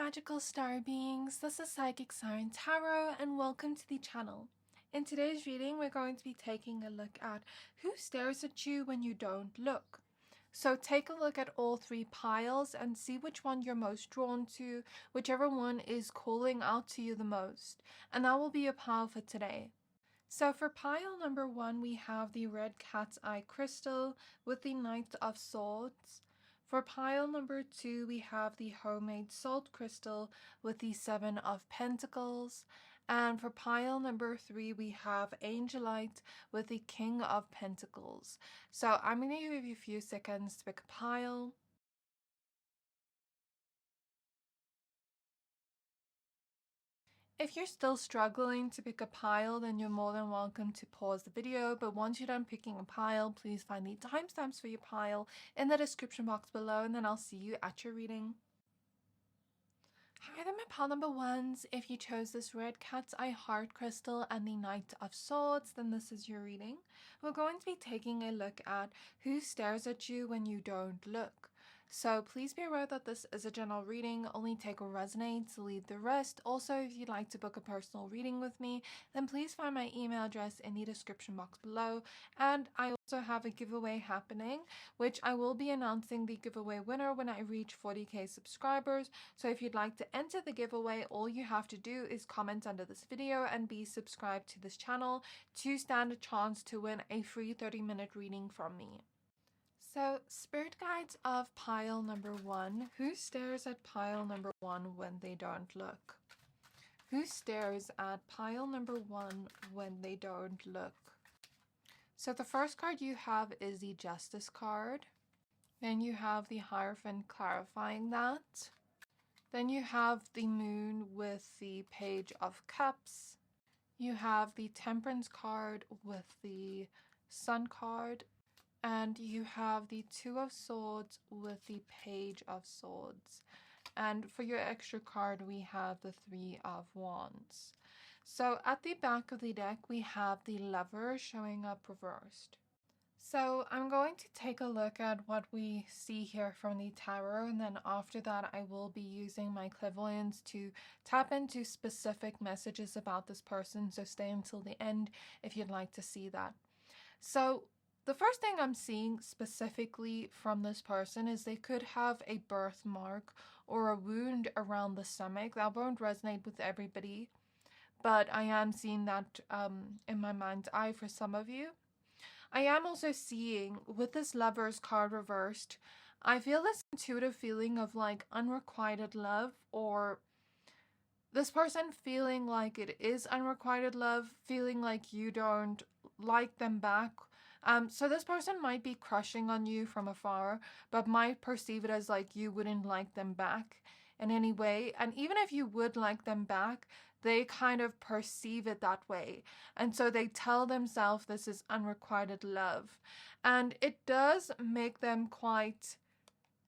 magical star beings, this is Psychic Siren Tarot and welcome to the channel. In today's reading we're going to be taking a look at who stares at you when you don't look. So take a look at all three piles and see which one you're most drawn to, whichever one is calling out to you the most, and that will be your pile for today. So for pile number 1 we have the red cat's eye crystal with the Knight of Swords. For pile number 2, we have the homemade salt crystal with the 7 of Pentacles. And for pile number 3, we have Angelite with the King of Pentacles. So I'm going to give you a few seconds to pick a pile. If you're still struggling to pick a pile, then you're more than welcome to pause the video, but once you're done picking a pile, please find the timestamps for your pile in the description box below, and then I'll see you at your reading. Hi there, my pile number 1s. If you chose this red cat's eye heart crystal and the Knight of Swords, then this is your reading. We're going to be taking a look at who stares at you when you don't look. So please be aware that this is a general reading, only take what resonates, leave the rest. Also, if you'd like to book a personal reading with me, then please find my email address in the description box below. And I also have a giveaway happening, which I will be announcing the giveaway winner when I reach 40k subscribers. So if you'd like to enter the giveaway, all you have to do is comment under this video and be subscribed to this channel to stand a chance to win a free 30-minute reading from me. So, spirit guides of pile number 1. Who stares at pile number 1 when they don't look? Who stares at pile number 1 when they don't look? So the first card you have is the Justice card. Then you have the Hierophant clarifying that. Then you have the Moon with the Page of Cups. You have the Temperance card with the Sun card. And you have the Two of Swords with the Page of Swords. And for your extra card, we have the Three of Wands. So at the back of the deck, we have the Lover showing up reversed. So I'm going to take a look at what we see here from the tarot, and then after that I will be using my clairvoyance to tap into specific messages about this person. So stay until the end if you'd like to see that. So the first thing I'm seeing specifically from this person is they could have a birthmark or a wound around the stomach. That won't resonate with everybody, but I am seeing that in my mind's eye for some of you. I am also seeing with this Lover's card reversed, I feel this intuitive feeling of like unrequited love, or this person feeling like it is unrequited love, feeling like you don't like them back. So this person might be crushing on you from afar, but might perceive it as like you wouldn't like them back in any way. And even if you would like them back, they kind of perceive it that way. And so they tell themselves this is unrequited love. And it does make them quite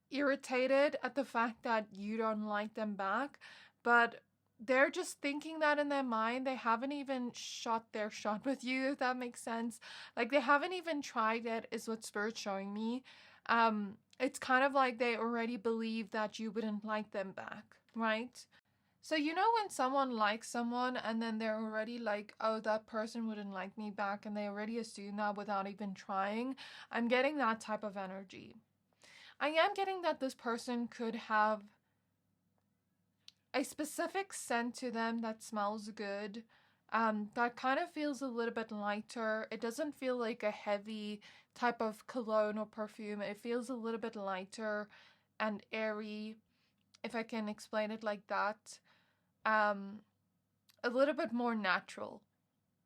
irritated at the fact that you don't like them back. But they're just thinking that in their mind. They haven't even shot their shot with you, if that makes sense. Like they haven't even tried it, is what Spirit's showing me. It's kind of like they already believe that you wouldn't like them back, right? So you know when someone likes someone and then they're already like, oh, that person wouldn't like me back, and they already assume that without even trying. I'm getting that type of energy. I am getting that this person could have a specific scent to them that smells good, that kind of feels a little bit lighter. It doesn't feel like a heavy type of cologne or perfume. It feels a little bit lighter and airy, if I can explain it like that. A little bit more natural,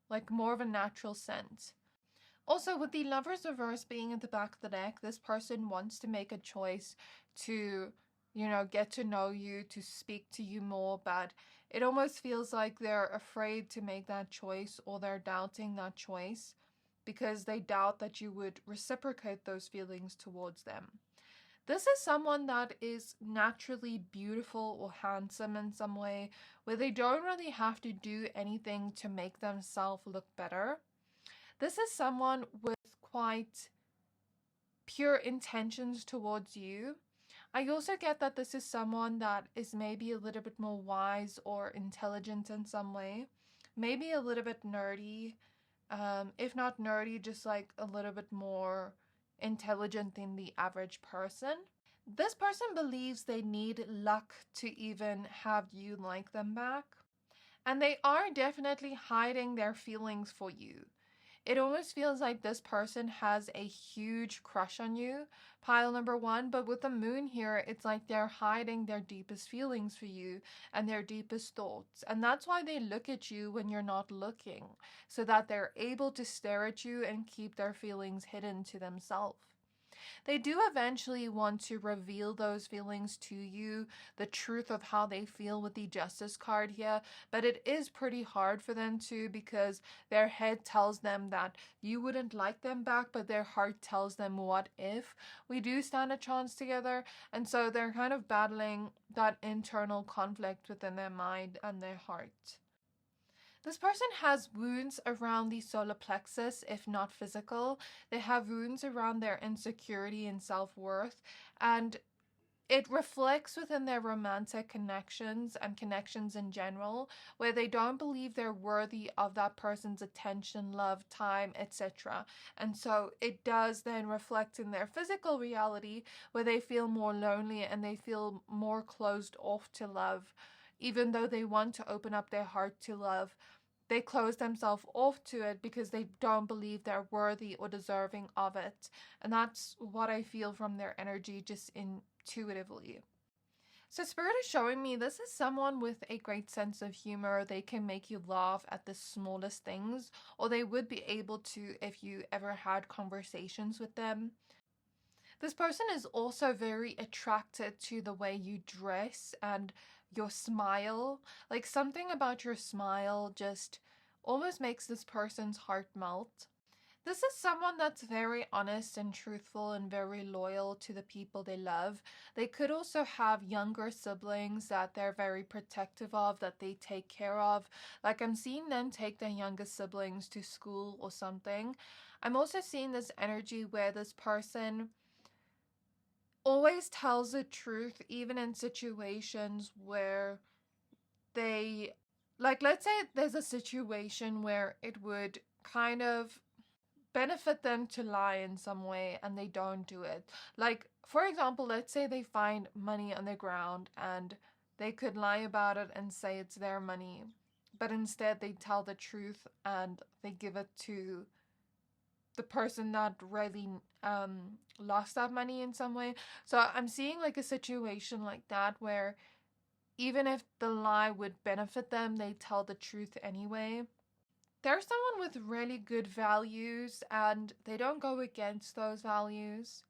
like more of a natural scent. Also, with the Lover's reverse being at the back of the deck, this person wants to make a choice to, you know, get to know you, to speak to you more, but it almost feels like they're afraid to make that choice, or they're doubting that choice because they doubt that you would reciprocate those feelings towards them. This is someone that is naturally beautiful or handsome in some way, where they don't really have to do anything to make themselves look better. This is someone with quite pure intentions towards you. I also get that this is someone that is maybe a little bit more wise or intelligent in some way, maybe a little bit nerdy, if not nerdy, just like a little bit more intelligent than the average person. This person believes they need luck to even have you like them back. And they are definitely hiding their feelings for you. It almost feels like this person has a huge crush on you, pile number one, but with the moon here, it's like they're hiding their deepest feelings for you and their deepest thoughts. And that's why they look at you when you're not looking, so that they're able to stare at you and keep their feelings hidden to themselves. They do eventually want to reveal those feelings to you, the truth of how they feel with the Justice card here, but it is pretty hard for them to, because their head tells them that you wouldn't like them back, but their heart tells them, what if we do stand a chance together? And so they're kind of battling that internal conflict within their mind and their heart. This person has wounds around the solar plexus, if not physical. They have wounds around their insecurity and self-worth, and it reflects within their romantic connections and connections in general, where they don't believe they're worthy of that person's attention, love, time, etc. And so it does then reflect in their physical reality, where they feel more lonely and they feel more closed off to love. Even though they want to open up their heart to love, they close themselves off to it because they don't believe they're worthy or deserving of it. And that's what I feel from their energy, just intuitively. So Spirit is showing me this is someone with a great sense of humor. They can make you laugh at the smallest things, or they would be able to if you ever had conversations with them. This person is also very attracted to the way you dress and your smile. Like, something about your smile just almost makes this person's heart melt. This is someone that's very honest and truthful and very loyal to the people they love. They could also have younger siblings that they're very protective of, that they take care of. Like, I'm seeing them take their youngest siblings to school or something. I'm also seeing this energy where this person always tells the truth, even in situations where they, like, let's say there's a situation where it would kind of benefit them to lie in some way and they don't do it. Like, for example, let's say they find money on the ground and they could lie about it and say it's their money, but instead they tell the truth and they give it to the person that really lost that money in some way. So I'm seeing like a situation like that where even if the lie would benefit them, they tell the truth anyway. They're someone with really good values and they don't go against those values.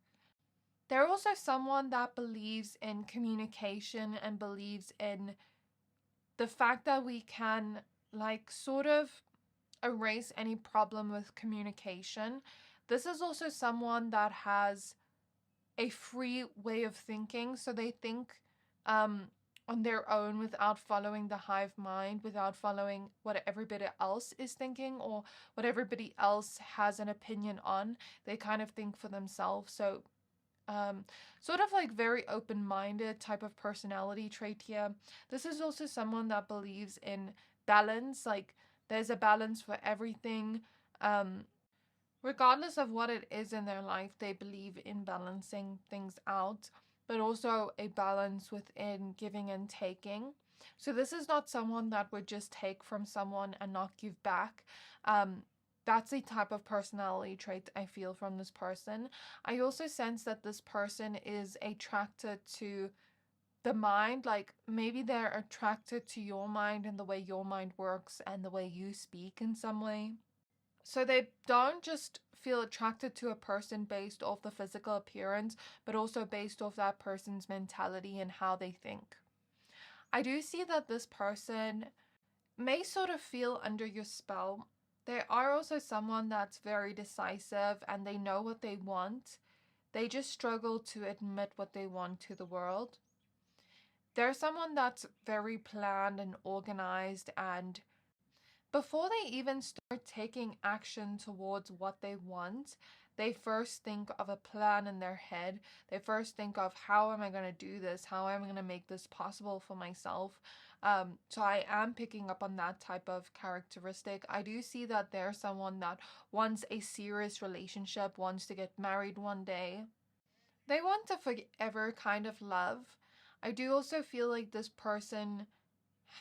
They're also someone that believes in communication and believes in the fact that we can, like, sort of erase any problem with communication. This is also someone that has a free way of thinking, so they think on their own without following the hive mind, without following what everybody else is thinking or what everybody else has an opinion on. They kind of think for themselves. So sort of like very open-minded type of personality trait here. This is also someone that believes in balance, like there's a balance for everything. Regardless of what it is in their life, they believe in balancing things out, but also a balance within giving and taking. So this is not someone that would just take from someone and not give back. That's the type of personality trait I feel from this person. I also sense that this person is attracted to the mind, like maybe they're attracted to your mind and the way your mind works and the way you speak in some way. So they don't just feel attracted to a person based off the physical appearance, but also based off that person's mentality and how they think. I do see that this person may sort of feel under your spell. They are also someone that's very decisive and they know what they want. They just struggle to admit what they want to the world. They're someone that's very planned and organized, and before they even start taking action towards what they want, they first think of a plan in their head. They first think of, how am I going to do this? How am I going to make this possible for myself? So I am picking up on that type of characteristic. I do see that there's someone that wants a serious relationship, wants to get married one day. They want a forever kind of love. I do also feel like this person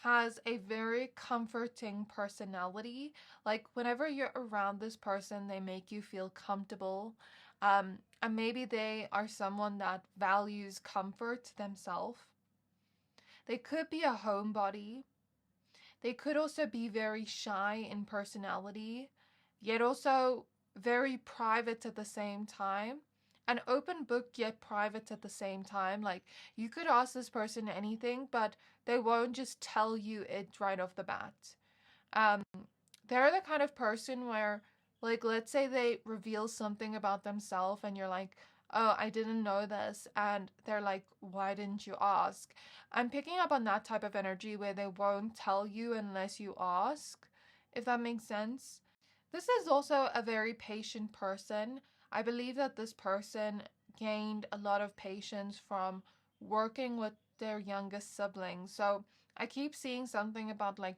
has a very comforting personality. Like whenever you're around this person, they make you feel comfortable. And maybe they are someone that values comfort themselves. They could be a homebody. They could also be very shy in personality, yet also very private at the same time. An open book, yet private at the same time. Like, you could ask this person anything, but they won't just tell you it right off the bat. They're the kind of person where, like, let's say they reveal something about themselves and you're like, oh, I didn't know this. And they're like, why didn't you ask? I'm picking up on that type of energy where they won't tell you unless you ask, if that makes sense. This is also a very patient person. I believe that this person gained a lot of patience from working with their youngest siblings. So I keep seeing something about like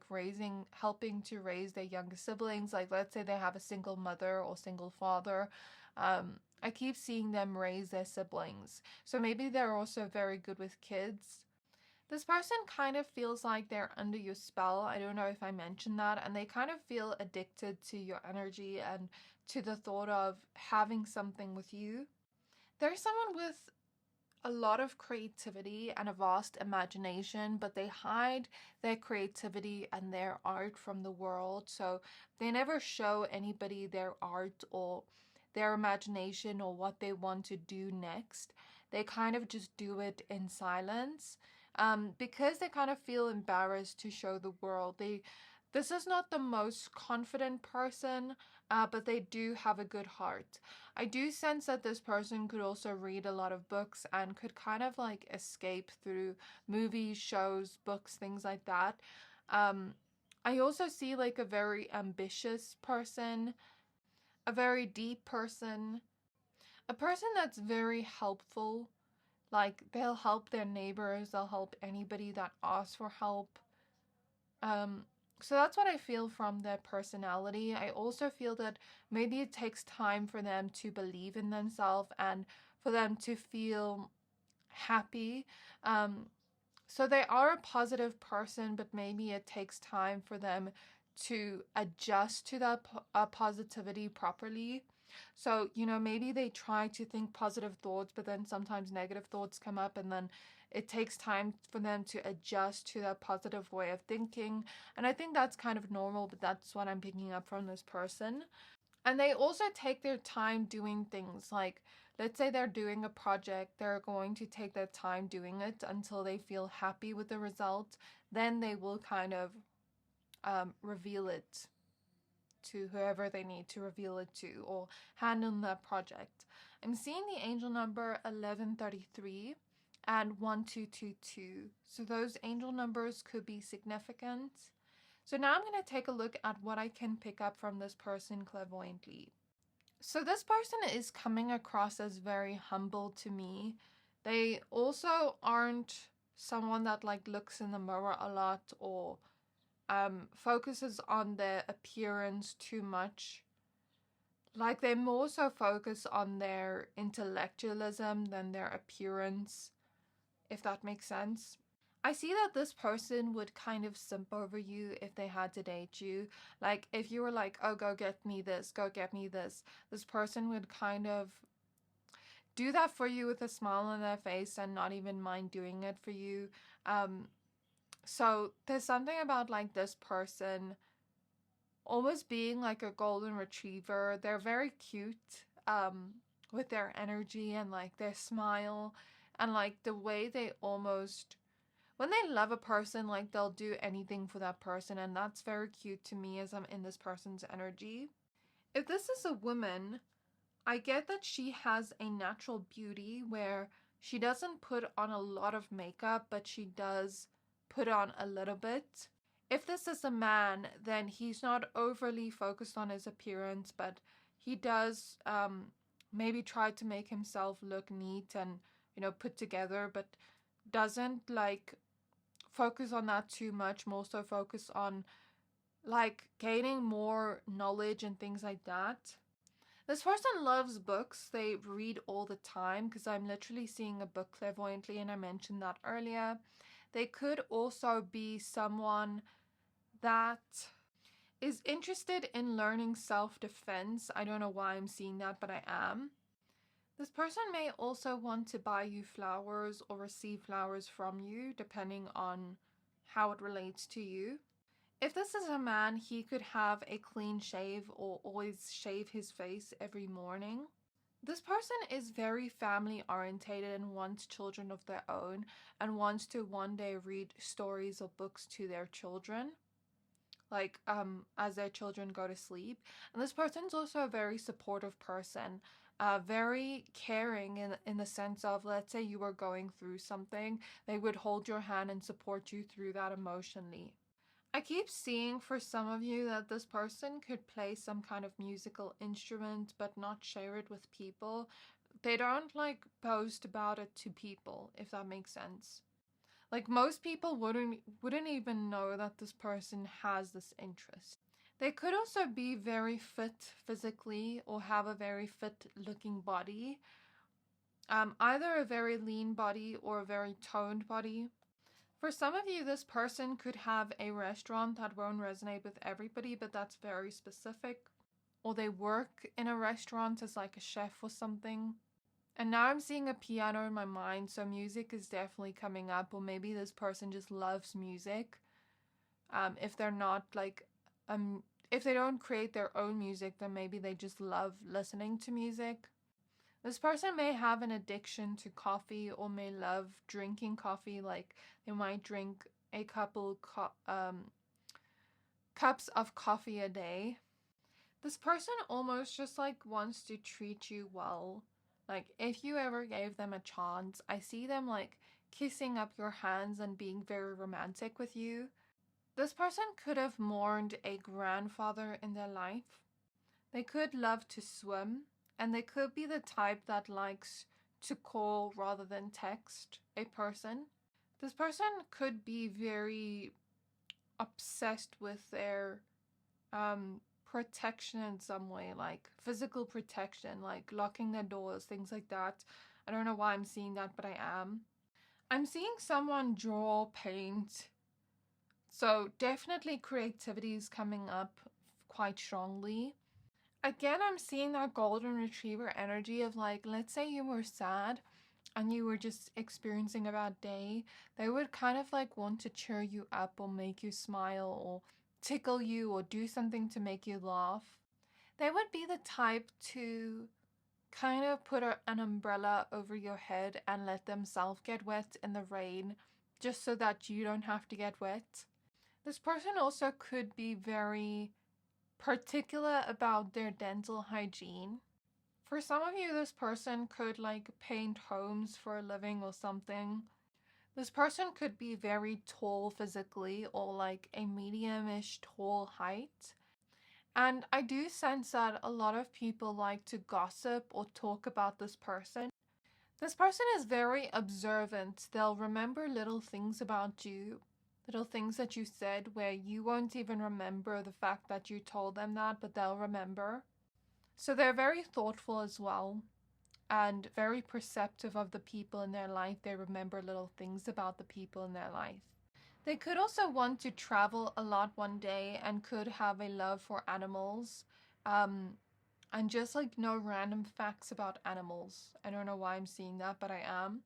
helping to raise their younger siblings. Like, let's say they have a single mother or single father. I keep seeing them raise their siblings. So maybe they're also very good with kids. This person kind of feels like they're under your spell. I don't know if I mentioned that. And they kind of feel addicted to your energy and to the thought of having something with you. There's someone with a lot of creativity and a vast imagination, but they hide their creativity and their art from the world. So they never show anybody their art or their imagination or what they want to do next. They kind of just do it in silence, because they kind of feel embarrassed to show the world. This is not the most confident person, but they do have a good heart. I do sense that this person could also read a lot of books and could kind of like escape through movies, shows, books, things like that. I also see like a very ambitious person, a very deep person, a person that's very helpful. Like, they'll help their neighbors, they'll help anybody that asks for help. So that's what I feel from their personality. I also feel that maybe it takes time for them to believe in themselves and for them to feel happy. So they are a positive person, but maybe it takes time for them to adjust to that positivity properly. So, maybe they try to think positive thoughts, but then sometimes negative thoughts come up, and then it takes time for them to adjust to that positive way of thinking. And I think that's kind of normal, but that's what I'm picking up from this person. And they also take their time doing things. Like, let's say they're doing a project, they're going to take their time doing it until they feel happy with the result. Then they will kind of reveal it to whoever they need to reveal it to, or hand in that project. I'm seeing the angel number 1133 and 1222. So those angel numbers could be significant. So now I'm going to take a look at what I can pick up from this person clairvoyantly. So this person is coming across as very humble to me. They also aren't someone that like looks in the mirror a lot or focuses on their appearance too much. Like, they more so focus on their intellectualism than their appearance, if that makes sense. I see that this person would kind of simp over you if they had to date you. Like, if you were like, oh, go get me this, go get me this person would kind of do that for you with a smile on their face and not even mind doing it for you. So there's something about like this person almost being like a golden retriever. They're very cute, with their energy and like their smile and like the way they almost, when they love a person, like they'll do anything for that person, and that's very cute to me as I'm in this person's energy. If this is a woman, I get that she has a natural beauty where she doesn't put on a lot of makeup, but she does put on a little bit. If this is a man, then he's not overly focused on his appearance, but he does maybe try to make himself look neat and, put together, but doesn't like focus on that too much, more so focus on like gaining more knowledge and things like that. This person loves books. They read all the time, because I'm literally seeing a book clairvoyantly, and I mentioned that earlier. They could also be someone that is interested in learning self-defense. I don't know why I'm seeing that, but I am. This person may also want to buy you flowers or receive flowers from you, depending on how it relates to you. If this is a man, he could have a clean shave or always shave his face every morning. This person is very family orientated and wants children of their own and wants to one day read stories or books to their children, like as their children go to sleep. And this person's also a very supportive person, very caring in the sense of, let's say you were going through something, they would hold your hand and support you through that emotionally. I keep seeing for some of you that this person could play some kind of musical instrument but not share it with people. They don't like boast about it to people, if that makes sense. Like most people wouldn't even know that this person has this interest. They could also be very fit physically or have a very fit looking body. Either a very lean body or a very toned body. For some of you, this person could have a restaurant. That won't resonate with everybody, but that's very specific. Or they work in a restaurant as like a chef or something. And now I'm seeing a piano in my mind, so music is definitely coming up. Or maybe this person just loves music. If they're not like, if they don't create their own music, then maybe they just love listening to music. This person may have an addiction to coffee or may love drinking coffee. Like they might drink a couple cups of coffee a day. This person almost just like wants to treat you well. Like if you ever gave them a chance, I see them like kissing up your hands and being very romantic with you. This person could have mourned a grandfather in their life. They could love to swim. And they could be the type that likes to call rather than text a person. This person could be very obsessed with their protection in some way, like physical protection, like locking their doors, things like that. I don't know why I'm seeing that, but I am. I'm seeing someone draw, paint. So definitely creativity is coming up quite strongly. Again, I'm seeing that golden retriever energy of like, let's say you were sad and you were just experiencing a bad day. They would kind of like want to cheer you up or make you smile or tickle you or do something to make you laugh. They would be the type to kind of put an umbrella over your head and let themselves get wet in the rain just so that you don't have to get wet. This person also could be very particular about their dental hygiene. For some of you, this person could like paint homes for a living or something. This person could be very tall physically or like a medium-ish tall height. And I do sense that a lot of people like to gossip or talk about this person. This person is very observant. They'll remember little things about you, little things that you said where you won't even remember the fact that you told them that, but they'll remember. So they're very thoughtful as well and very perceptive of the people in their life. They remember little things about the people in their life. They could also want to travel a lot one day and could have a love for animals. And just like know random facts about animals. I don't know why I'm seeing that, but I am.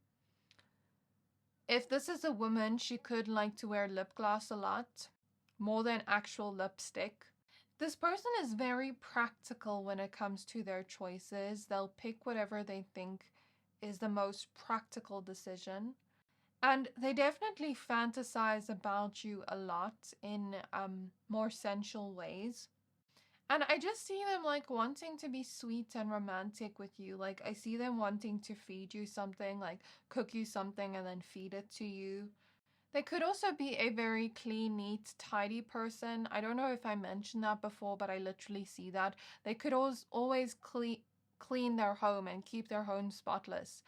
If this is a woman, she could like to wear lip gloss a lot, more than actual lipstick. This person is very practical when it comes to their choices. They'll pick whatever they think is the most practical decision. And they definitely fantasize about you a lot in more sensual ways. And I just see them like wanting to be sweet and romantic with you. Like I see them wanting to feed you something, like cook you something and then feed it to you. They could also be a very clean, neat, tidy person. I don't know if I mentioned that before, but I literally see that. They could always clean their home and keep their home spotless.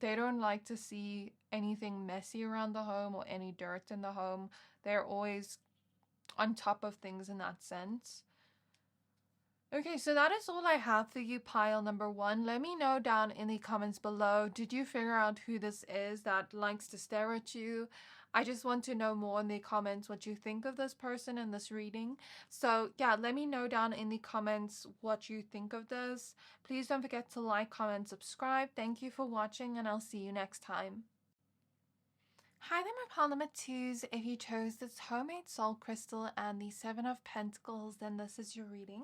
They don't like to see anything messy around the home or any dirt in the home. They're always on top of things in that sense. Okay, so that is all I have for you, pile number one. Let me know down in the comments below. Did you figure out who this is that likes to stare at you? I just want to know more in the comments what you think of this person in this reading. So yeah, let me know down in the comments what you think of this. Please don't forget to like, comment, subscribe. Thank you for watching, and I'll see you next time. Hi there, my pile number twos. If you chose this homemade soul crystal and the Seven of Pentacles, then this is your reading.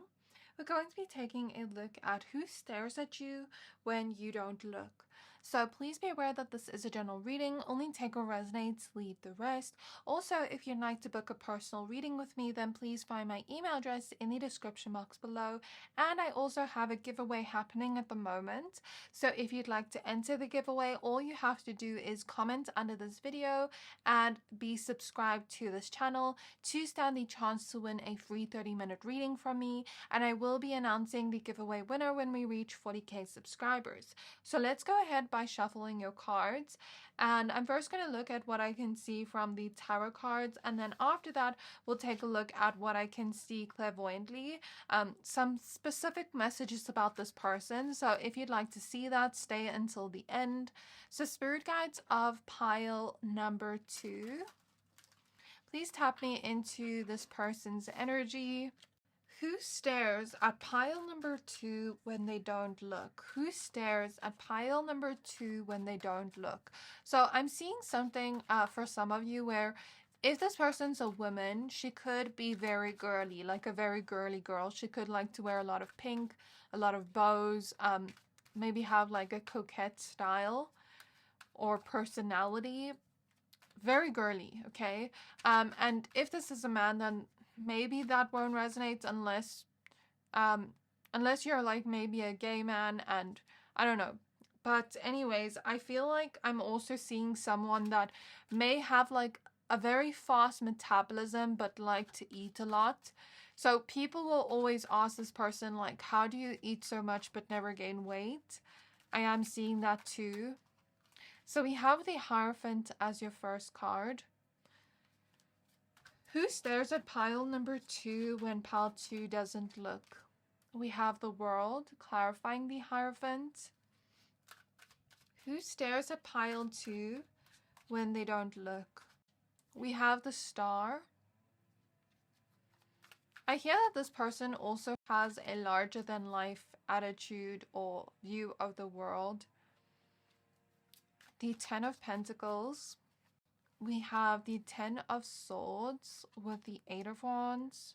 We're going to be taking a look at who stares at you when you don't look. So please be aware that this is a general reading. Only take what resonates, leave the rest. Also, if you'd like to book a personal reading with me, then please find my email address in the description box below. And I also have a giveaway happening at the moment. So if you'd like to enter the giveaway, all you have to do is comment under this video and be subscribed to this channel to stand the chance to win a free 30-minute reading from me. And I will be announcing the giveaway winner when we reach 40k subscribers. So let's go ahead by shuffling your cards, and I'm first going to look at what I can see from the tarot cards, and then after that we'll take a look at what I can see clairvoyantly, some specific messages about this person. So if you'd like to see that, stay until the end. So spirit guides of pile number two, please tap me into this person's energy. Who stares at pile number two when they don't look? Who stares at pile number two when they don't look? So I'm seeing something for some of you where if this person's a woman, she could be very girly, like a very girly girl. She could like to wear a lot of pink, a lot of bows, maybe have like a coquette style or personality. Very girly, okay? And if this is a man, then maybe that won't resonate unless you're like maybe a gay man, and I don't know. But anyways, I feel like I'm also seeing someone that may have like a very fast metabolism but like to eat a lot. So people will always ask this person like, how do you eat so much but never gain weight? I am seeing that too. So we have the Hierophant as your first card. Who stares at pile number two when pile two doesn't look? We have the World, clarifying the Hierophant. Who stares at pile two when they don't look? We have the Star. I hear that this person also has a larger than life attitude or view of the world. The Ten of Pentacles. We have the Ten of Swords with the Eight of Wands.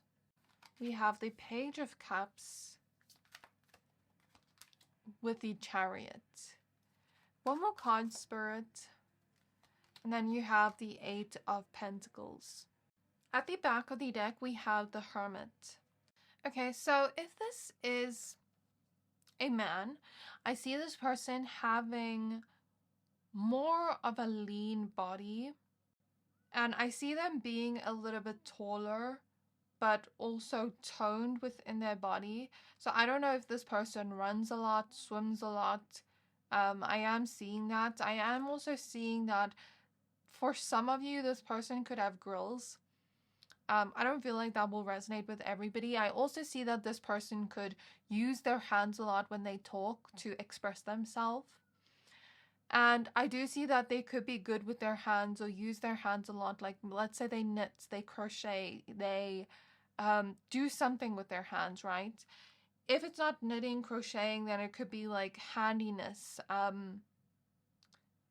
We have the Page of Cups with the Chariot. One more card, Spirit. And then you have the Eight of Pentacles. At the back of the deck, we have the Hermit. Okay, so if this is a man, I see this person having more of a lean body. And I see them being a little bit taller, but also toned within their body. So I don't know if this person runs a lot, swims a lot. I am seeing that. I am also seeing that for some of you, this person could have grills. I don't feel like that will resonate with everybody. I also see that this person could use their hands a lot when they talk to express themselves. And I do see that they could be good with their hands or use their hands a lot. Like, let's say they knit, they crochet, they do something with their hands, right? If it's not knitting, crocheting, then it could be like handiness,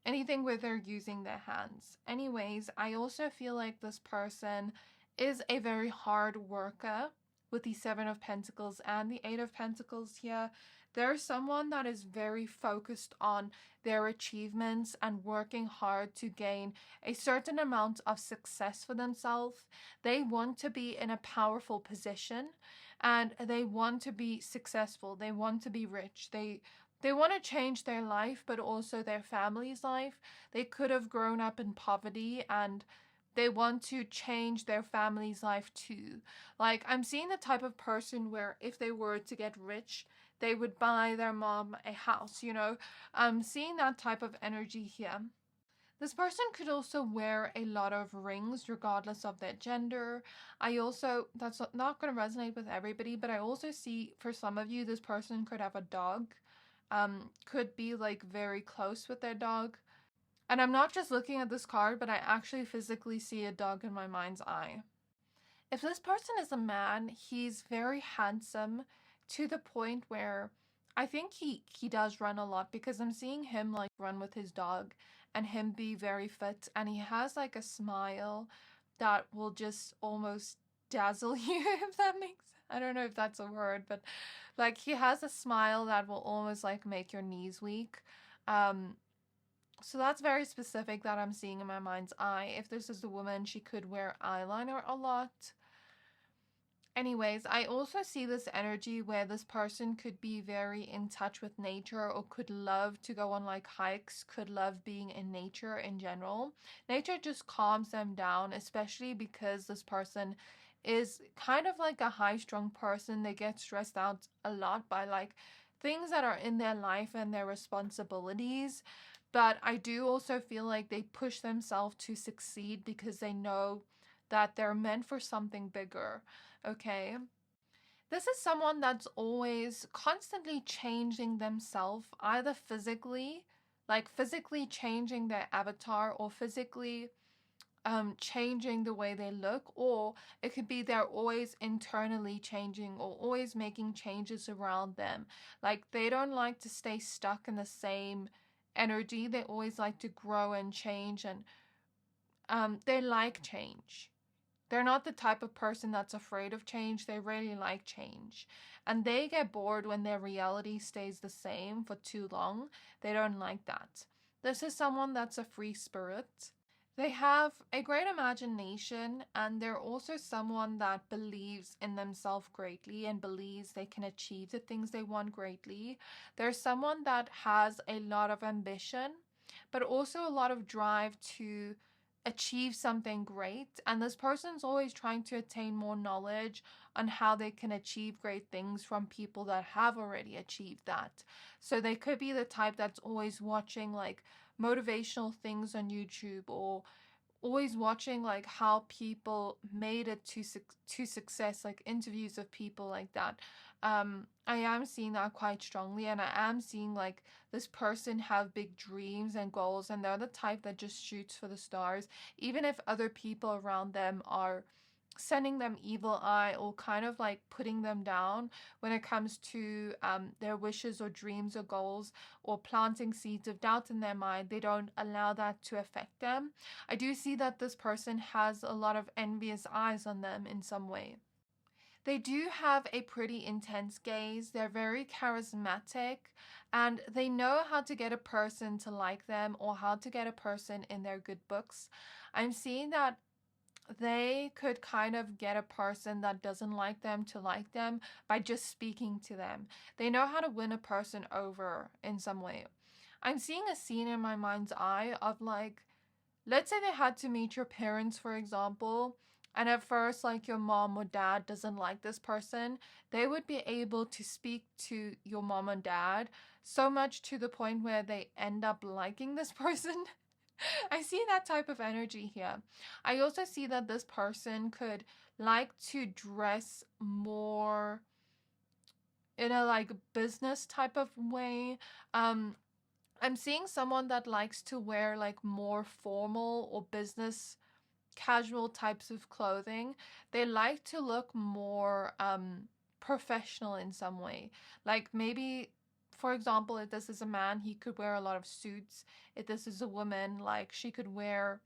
anything where they're using their hands. Anyways, I also feel like this person is a very hard worker with the Seven of Pentacles and the Eight of Pentacles here. There's someone that is very focused on their achievements and working hard to gain a certain amount of success for themselves. They want to be in a powerful position and they want to be successful. They want to be rich. They want to change their life, but also their family's life. They could have grown up in poverty and they want to change their family's life too. Like, I'm seeing the type of person where if they were to get rich, they would buy their mom a house, you know. I'm seeing that type of energy here. This person could also wear a lot of rings regardless of their gender. That's not going to resonate with everybody, but I also see for some of you, this person could have a dog, could be like very close with their dog. And I'm not just looking at this card, but I actually physically see a dog in my mind's eye. If this person is a man, he's very handsome to the point where I think he does run a lot, because I'm seeing him like run with his dog and him be very fit, and he has like a smile that will just almost dazzle you, if that makes, I don't know if that's a word, but like he has a smile that will almost like make your knees weak. So that's very specific that I'm seeing in my mind's eye. If this is a woman, she could wear eyeliner a lot. Anyways, I also see this energy where this person could be very in touch with nature, or could love to go on like hikes, could love being in nature in general. Nature just calms them down, especially because this person is kind of like a high-strung person. They get stressed out a lot by like things that are in their life and their responsibilities. But I do also feel like they push themselves to succeed because they know that they're meant for something bigger. Okay. This is someone that's always constantly changing themselves, either physically, like physically changing their avatar, or physically changing the way they look, or it could be they're always internally changing or always making changes around them. Like they don't like to stay stuck in the same energy. They always like to grow and change, and they like change. They're not the type of person that's afraid of change. They really like change. And they get bored when their reality stays the same for too long. They don't like that. This is someone that's a free spirit. They have a great imagination, and they're also someone that believes in themselves greatly and believes they can achieve the things they want greatly. They're someone that has a lot of ambition, but also a lot of drive to achieve something great. And this person's always trying to attain more knowledge on how they can achieve great things from people that have already achieved that. So they could be the type that's always watching like motivational things on YouTube, or always watching like how people made it to success, like interviews of people like that. I am seeing that quite strongly, and I am seeing like this person have big dreams and goals, and they're the type that just shoots for the stars, even if other people around them are sending them evil eye or kind of like putting them down when it comes to their wishes or dreams or goals, or planting seeds of doubt in their mind. They don't allow that to affect them. I do see that this person has a lot of envious eyes on them in some way. They do have a pretty intense gaze. They're very charismatic, and they know how to get a person to like them, or how to get a person in their good books. I'm seeing that they could kind of get a person that doesn't like them to like them by just speaking to them. They know how to win a person over in some way. I'm seeing a scene in my mind's eye of like, let's say they had to meet your parents, for example, and at first like your mom or dad doesn't like this person. They would be able to speak to your mom and dad so much to the point where they end up liking this person. I see that type of energy here. I also see that this person could like to dress more in a like business type of way. I'm seeing someone that likes to wear like more formal or business casual types of clothing. They like to look more professional in some way. Like maybe, for example, if this is a man, he could wear a lot of suits. If this is a woman, like she could wear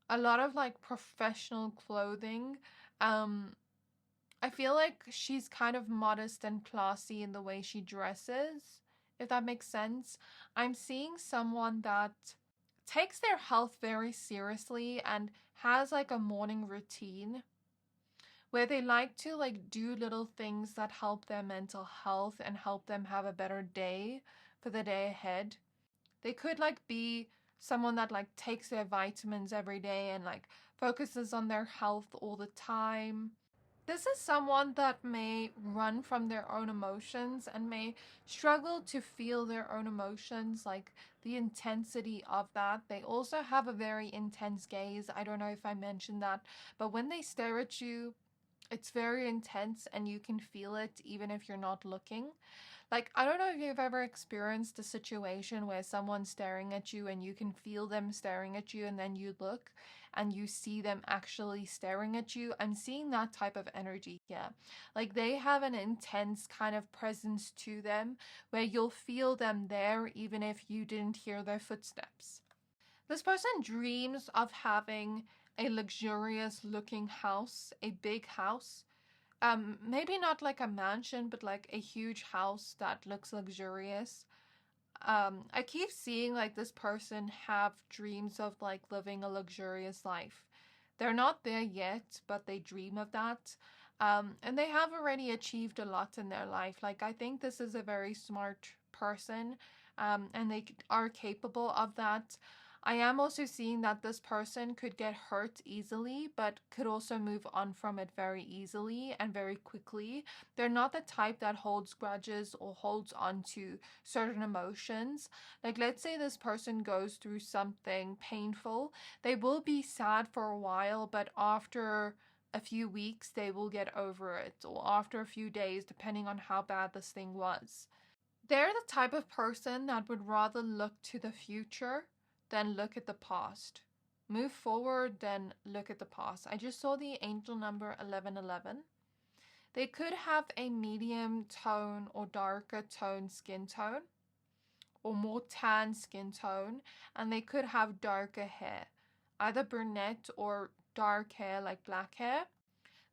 a lot of like professional clothing. I feel like she's kind of modest and classy in the way she dresses, if that makes sense. I'm seeing someone that takes their health very seriously and has like a morning routine where they like to like do little things that help their mental health and help them have a better day for the day ahead. They could like be someone that like takes their vitamins every day and like focuses on their health all the time. This is someone that may run from their own emotions and may struggle to feel their own emotions, like the intensity of that. They also have a very intense gaze. I don't know if I mentioned that, but when they stare at you, it's very intense and you can feel it even if you're not looking. Like, I don't know if you've ever experienced a situation where someone's staring at you and you can feel them staring at you, and then you look and you see them actually staring at you. I'm seeing that type of energy here. Like, they have an intense kind of presence to them where you'll feel them there even if you didn't hear their footsteps. This person dreams of having a luxurious looking house, a big house. Maybe not like a mansion, but like a huge house that looks luxurious. I keep seeing like this person have dreams of like living a luxurious life. They're not there yet, but they dream of that. And they have already achieved a lot in their life. Like, I think this is a very smart person, and they are capable of that. I am also seeing that this person could get hurt easily, but could also move on from it very easily and very quickly. They're not the type that holds grudges or holds on to certain emotions. Like, let's say this person goes through something painful. They will be sad for a while, but after a few weeks, they will get over it, or after a few days, depending on how bad this thing was. They're the type of person that would rather look to the future than look at the past. Move forward than look at the past. I just saw the angel number 1111. They could have a medium tone or darker tone skin tone, or more tan skin tone, and they could have darker hair, either brunette or dark hair like black hair.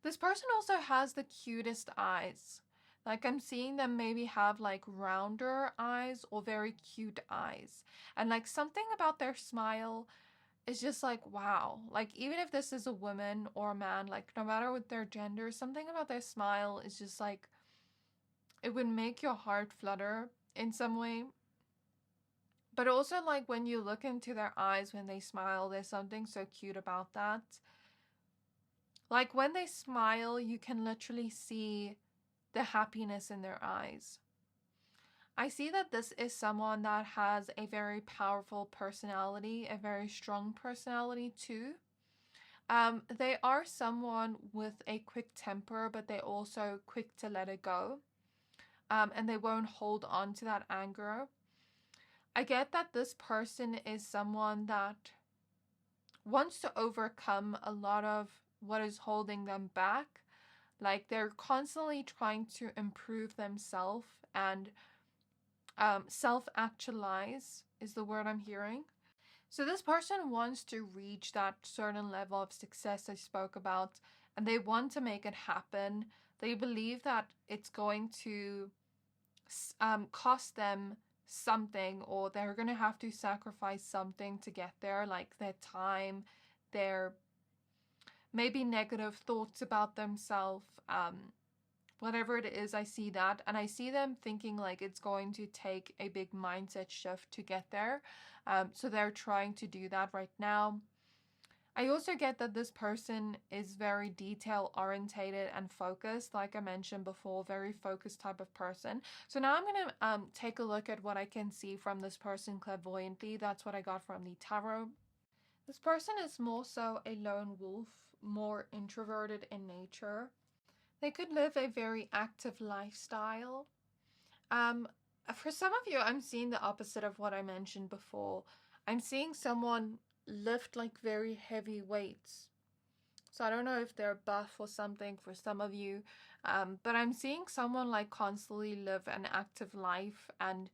This person also has the cutest eyes. Like, I'm seeing them maybe have like rounder eyes or very cute eyes. And like something about their smile is just like, wow. Like, even if this is a woman or a man, like no matter what their gender, something about their smile is just like, it would make your heart flutter in some way. But also, like, when you look into their eyes when they smile, there's something so cute about that. Like, when they smile, you can literally see the happiness in their eyes. I see that this is someone that has a very powerful personality, a very strong personality too. They are someone with a quick temper, but they're also quick to let it go. And they won't hold on to that anger. I get that this person is someone that wants to overcome a lot of what is holding them back. Like, they're constantly trying to improve themselves and self-actualize is the word I'm hearing. So this person wants to reach that certain level of success I spoke about, and they want to make it happen. They believe that it's going to cost them something, or they're going to have to sacrifice something to get there, like their time, their maybe negative thoughts about themselves, whatever it is. I see that, and I see them thinking like it's going to take a big mindset shift to get there. So they're trying to do that right now. I also get that this person is very detail orientated and focused, like I mentioned before, very focused type of person. So now I'm going to take a look at what I can see from this person clairvoyantly. That's what I got from the tarot. This person is more so a lone wolf, more introverted in nature. They could live a very active lifestyle. Um, for some of you, I'm seeing the opposite of what I mentioned before. I'm seeing someone lift like very heavy weights. So I don't know if they're buff or something for some of you, but I'm seeing someone like constantly live an active life, and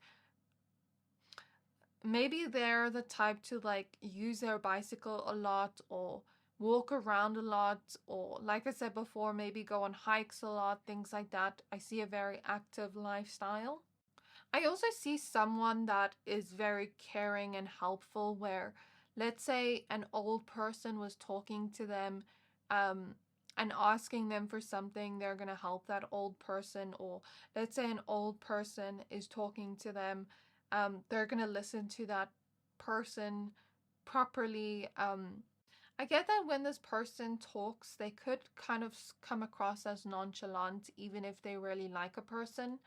maybe they're the type to like use their bicycle a lot, or walk around a lot, or like I said before, maybe go on hikes a lot, things like that. I see a very active lifestyle. I also see someone that is very caring and helpful, where let's say an old person was talking to them um, and asking them for something, they're going to help that old person. Or let's say an old person is talking to them, they're going to listen to that person properly. I get that when this person talks, they could kind of come across as nonchalant, even if they really like a person.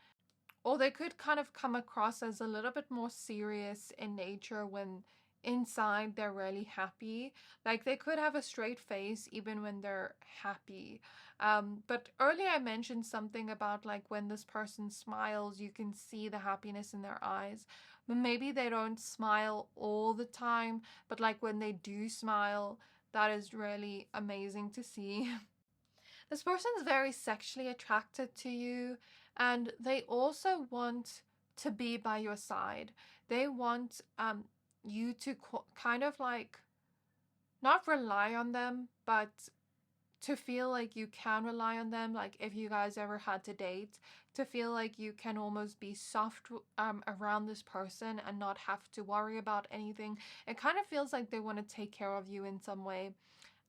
Or they could kind of come across as a little bit more serious in nature when inside they're really happy. Like they could have a straight face even when they're happy. But earlier I mentioned something about like when this person smiles, you can see the happiness in their eyes. But maybe they don't smile all the time, but like when they do smile, that is really amazing to see. This person is very sexually attracted to you, and they also want to be by your side. They want you to kind of like not rely on them, but to feel like you can rely on them. Like if you guys ever had to date, to feel like you can almost be soft around this person and not have to worry about anything. It kind of feels like they want to take care of you in some way,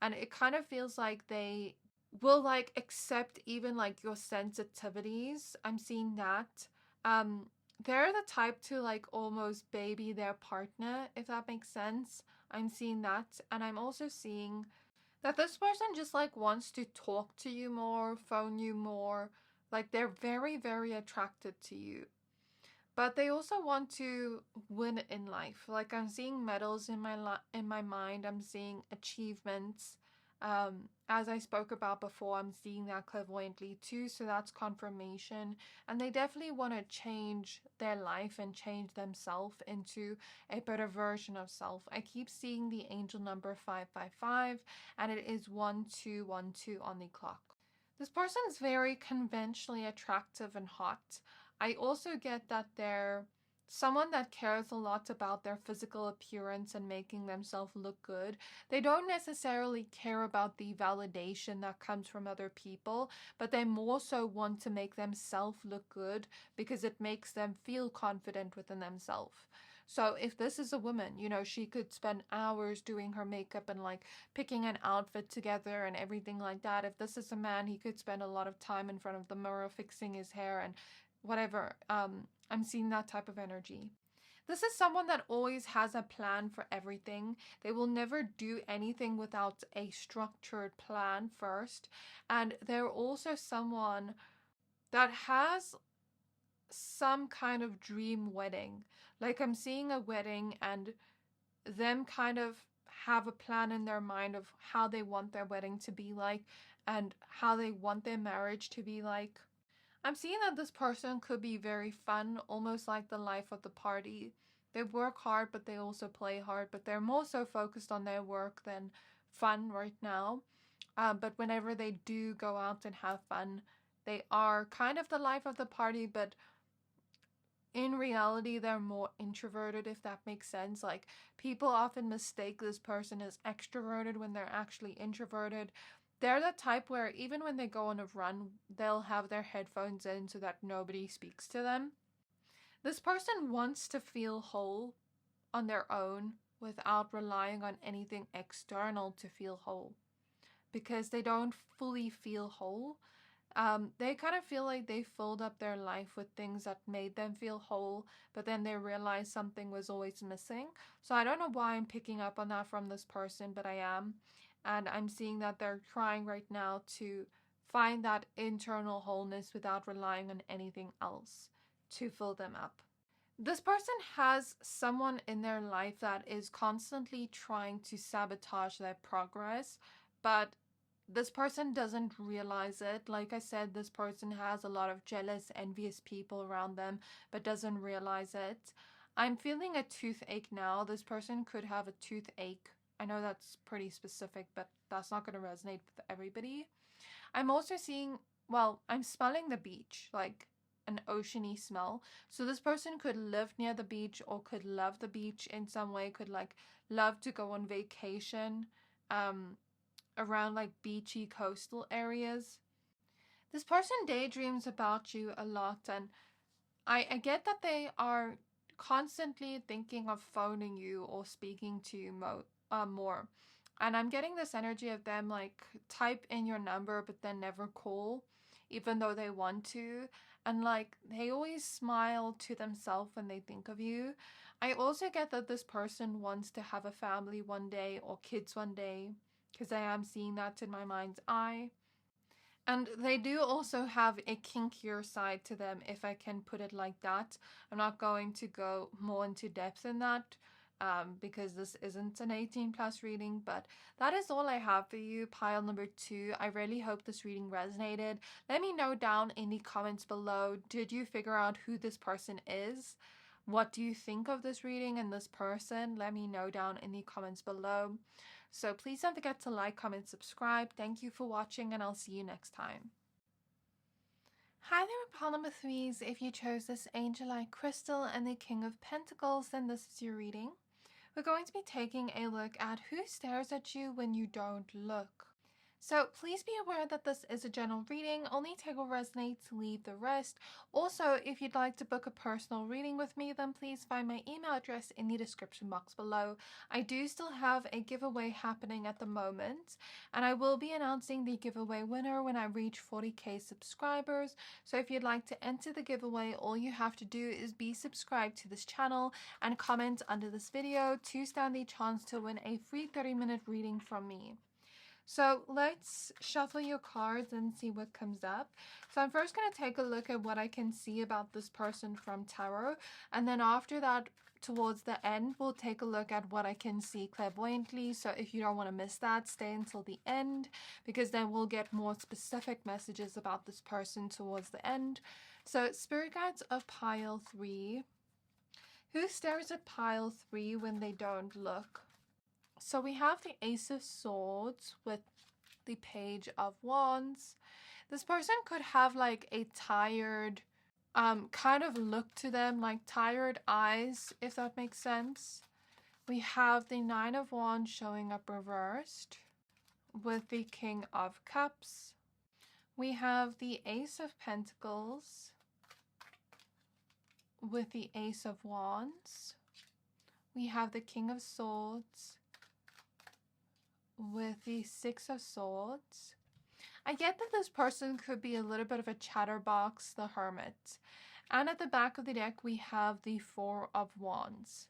and it kind of feels like they will like accept even like your sensitivities. I'm seeing that. Um, they're the type to like almost baby their partner, if that makes sense. I'm seeing that. And I'm also seeing that this person just like wants to talk to you more, phone you more. Like they're very, very attracted to you. But they also want to win in life. Like I'm seeing medals in my mind. I'm seeing achievements. As I spoke about before, I'm seeing that clairvoyantly too, so that's confirmation. And they definitely want to change their life and change themselves into a better version of self. I keep seeing the angel number 555, and it is 1212 on the clock. This person is very conventionally attractive and hot. I also get that they're someone that cares a lot about their physical appearance and making themselves look good. They don't necessarily care about the validation that comes from other people, but they more so want to make themselves look good because it makes them feel confident within themselves. So if this is a woman, you know, she could spend hours doing her makeup and like picking an outfit together and everything like that. If this is a man, he could spend a lot of time in front of the mirror fixing his hair and whatever. I'm seeing that type of energy. This is someone that always has a plan for everything. They will never do anything without a structured plan first. And they're also someone that has some kind of dream wedding. Like I'm seeing a wedding and them kind of have a plan in their mind of how they want their wedding to be like and how they want their marriage to be like. I'm seeing that this person could be very fun, almost like the life of the party. They work hard, but they also play hard, but they're more so focused on their work than fun right now. But whenever they do go out and have fun, they are kind of the life of the party, but in reality, they're more introverted, if that makes sense. Like, people often mistake this person as extroverted when they're actually introverted. They're the type where even when they go on a run, they'll have their headphones in so that nobody speaks to them. This person wants to feel whole on their own without relying on anything external to feel whole, because they don't fully feel whole. They kind of feel like they filled up their life with things that made them feel whole, but then they realize something was always missing. So I don't know why I'm picking up on that from this person, but I am. And I'm seeing that they're trying right now to find that internal wholeness without relying on anything else to fill them up. This person has someone in their life that is constantly trying to sabotage their progress, but this person doesn't realize it. Like I said, this person has a lot of jealous, envious people around them, but doesn't realize it. I'm feeling a toothache now. This person could have a toothache. I know that's pretty specific, but that's not going to resonate with everybody. I'm also seeing, well, I'm smelling the beach, like an oceany smell. So this person could live near the beach or could love the beach in some way, could like love to go on vacation. Around like beachy coastal areas. This person daydreams about you a lot, and I get that they are constantly thinking of phoning you or speaking to you more. And I'm getting this energy of them like type in your number but then never call, even though they want to. And like they always smile to themselves when they think of you. I also get that this person wants to have a family one day or kids one day. because I am seeing that in my mind's eye. And they do also have a kinkier side to them, if I can put it like that. I'm not going to go more into depth in that because this isn't an 18 plus reading, but that is all I have for you, pile number 2. I really hope this reading resonated. Let me know down in the comments below, did you figure out who this person is? What do you think of this reading and this person? Let me know down in the comments below. So please don't forget to like, comment, subscribe. Thank you for watching, and I'll see you next time. Hi there, pile number 3s. If you chose this Angelite crystal and the King of Pentacles, then this is your reading. We're going to be taking a look at who stares at you when you don't look. So please be aware that this is a general reading. Only take what resonates, leave the rest. Also, if you'd like to book a personal reading with me, then please find my email address in the description box below. I do still have a giveaway happening at the moment, and I will be announcing the giveaway winner when I reach 40k subscribers. So if you'd like to enter the giveaway, all you have to do is be subscribed to this channel and comment under this video to stand the chance to win a free 30-minute reading from me. So let's shuffle your cards and see what comes up. So I'm first going to take a look at what I can see about this person from tarot. And then after that, towards the end, we'll take a look at what I can see clairvoyantly. So if you don't want to miss that, stay until the end, because then we'll get more specific messages about this person towards the end. So spirit guides of pile 3. Who stares at pile 3 when they don't look? So we have the Ace of Swords with the Page of Wands. This person could have like a tired kind of look to them, like tired eyes, if that makes sense. We have the Nine of Wands showing up reversed with the King of Cups. We have the Ace of Pentacles with the Ace of Wands. We have the King of Swords with the Six of Swords. I get that this person could be a little bit of a chatterbox, the Hermit. And at the back of the deck, we have the Four of Wands.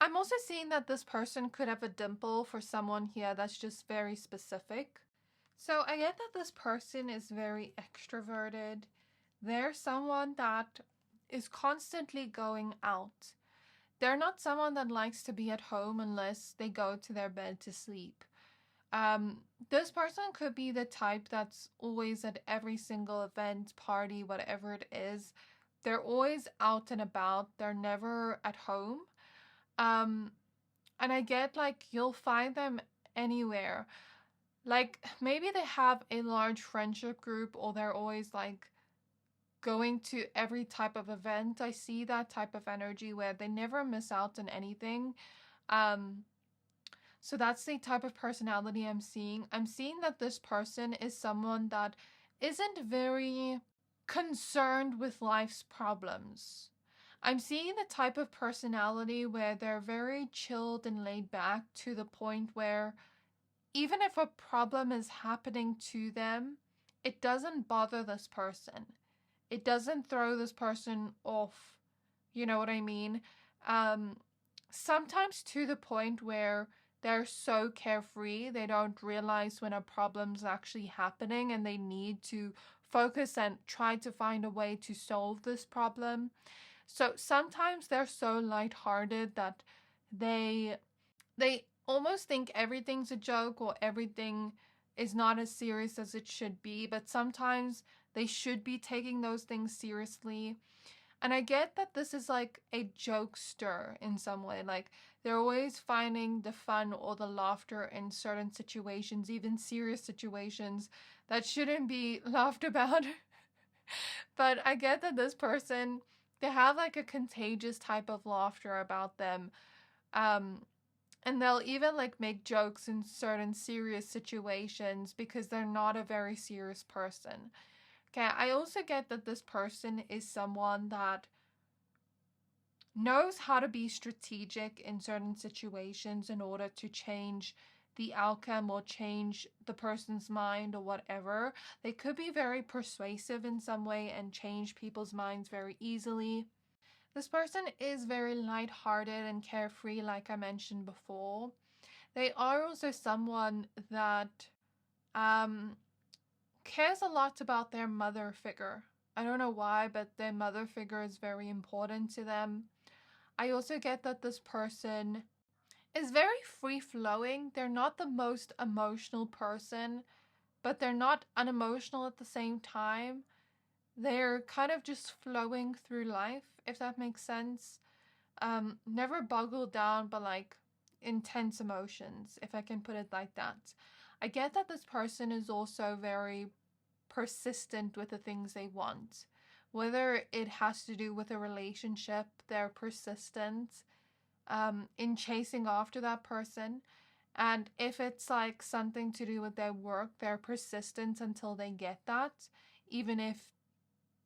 I'm also seeing that this person could have a dimple for someone here that's just very specific. So I get that this person is very extroverted. They're someone that is constantly going out. They're not someone that likes to be at home unless they go to their bed to sleep. This person could be the type that's always at every single event, party, whatever it is. They're always out and about. They're never at home. And I get like you'll find them anywhere. Like maybe they have a large friendship group, or they're always like going to every type of event. I see that type of energy where they never miss out on anything. So that's the type of personality I'm seeing. I'm seeing that this person is someone that isn't very concerned with life's problems. I'm seeing the type of personality where they're very chilled and laid back to the point where even if a problem is happening to them, it doesn't bother this person. It doesn't throw this person off. You know what I mean? Sometimes to the point where they're so carefree, they don't realize when a problem's actually happening and they need to focus and try to find a way to solve this problem. So sometimes they're so lighthearted that they almost think everything's a joke or everything is not as serious as it should be, but sometimes they should be taking those things seriously. And I get that this is like a jokester in some way. Like they're always finding the fun or the laughter in certain situations, even serious situations that shouldn't be laughed about. But I get that this person, they have like a contagious type of laughter about them. And they'll even like make jokes in certain serious situations because they're not a very serious person. Okay, I also get that this person is someone that knows how to be strategic in certain situations in order to change the outcome or change the person's mind or whatever. They could be very persuasive in some way and change people's minds very easily. This person is very lighthearted and carefree, like I mentioned before. They are also someone that cares a lot about their mother figure. I don't know why, but their mother figure is very important to them. I also get that this person is very free-flowing. They're not the most emotional person, but they're not unemotional at the same time. They're kind of just flowing through life, if that makes sense. Never boggled down by like intense emotions, if I can put it like that. I get that this person is also very persistent with the things they want. Whether it has to do with a relationship, they're persistent in chasing after that person. And if it's like something to do with their work, they're persistent until they get that, even if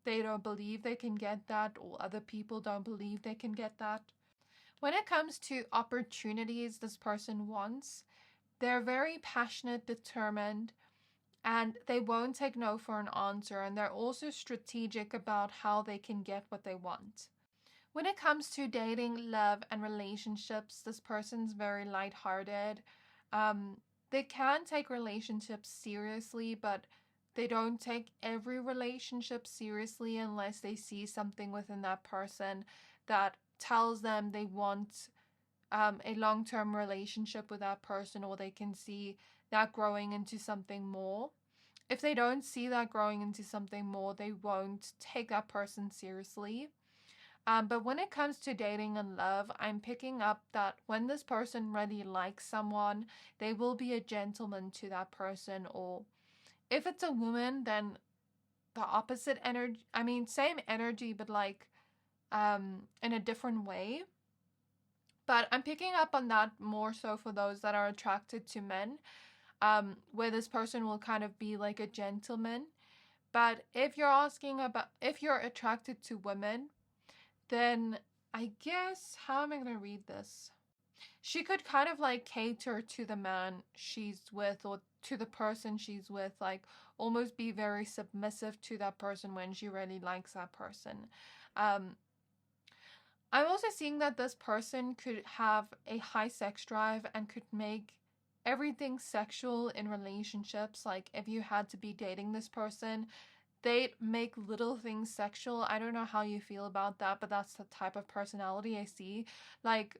they don't believe they can get that or other people don't believe they can get that. When it comes to opportunities this person wants, they're very passionate, determined, and they won't take no for an answer, and they're also strategic about how they can get what they want. When it comes to dating, love, and relationships, this person's very lighthearted. They can take relationships seriously, but they don't take every relationship seriously unless they see something within that person that tells them they want a long-term relationship with that person, or they can see that growing into something more. If they don't see that growing into something more, they won't take that person seriously. But when it comes to dating and love, I'm picking up that when this person really likes someone, they will be a gentleman to that person. Or if it's a woman, then the opposite energy. I mean, same energy, but like in a different way. But I'm picking up on that more so for those that are attracted to men, where this person will kind of be like a gentleman. But if you're asking about if you're attracted to women, then I guess, how am I going to read this? She could kind of like cater to the man she's with or to the person she's with, like almost be very submissive to that person when she really likes that person. Um, I'm also seeing that this person could have a high sex drive and could make everything sexual in relationships. Like if you had to be dating this person, they'd make little things sexual. I don't know how you feel about that, but that's the type of personality I see. Like,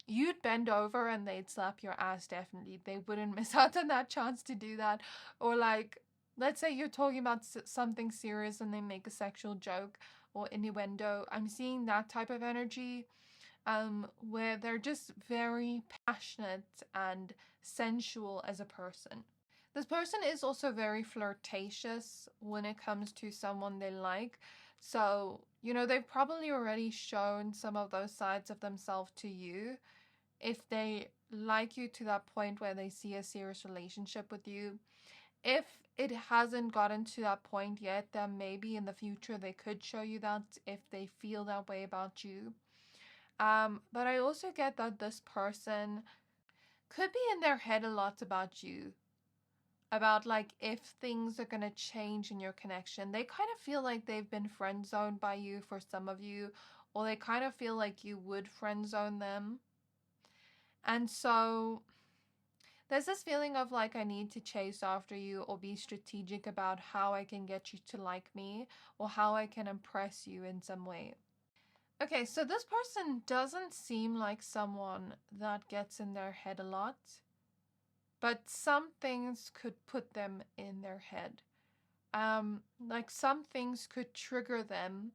you'd bend over and they'd slap your ass, definitely. They wouldn't miss out on that chance to do that. Or like, let's say you're talking about something serious and they make a sexual joke or innuendo. I'm seeing that type of energy, where they're just very passionate and sensual as a person. This person is also very flirtatious when it comes to someone they like. So, they've probably already shown some of those sides of themselves to you. If they like you to that point where they see a serious relationship with you. If it hasn't gotten to that point yet, then maybe in the future they could show you that if they feel that way about you. But I also get that this person could be in their head a lot about you, about like if things are going to change in your connection. They kind of feel like they've been friend zoned by you for some of you, or they kind of feel like you would friend zone them. And so there's this feeling of like, I need to chase after you or be strategic about how I can get you to like me or how I can impress you in some way. Okay, so this person doesn't seem like someone that gets in their head a lot, but some things could put them in their head. Like some things could trigger them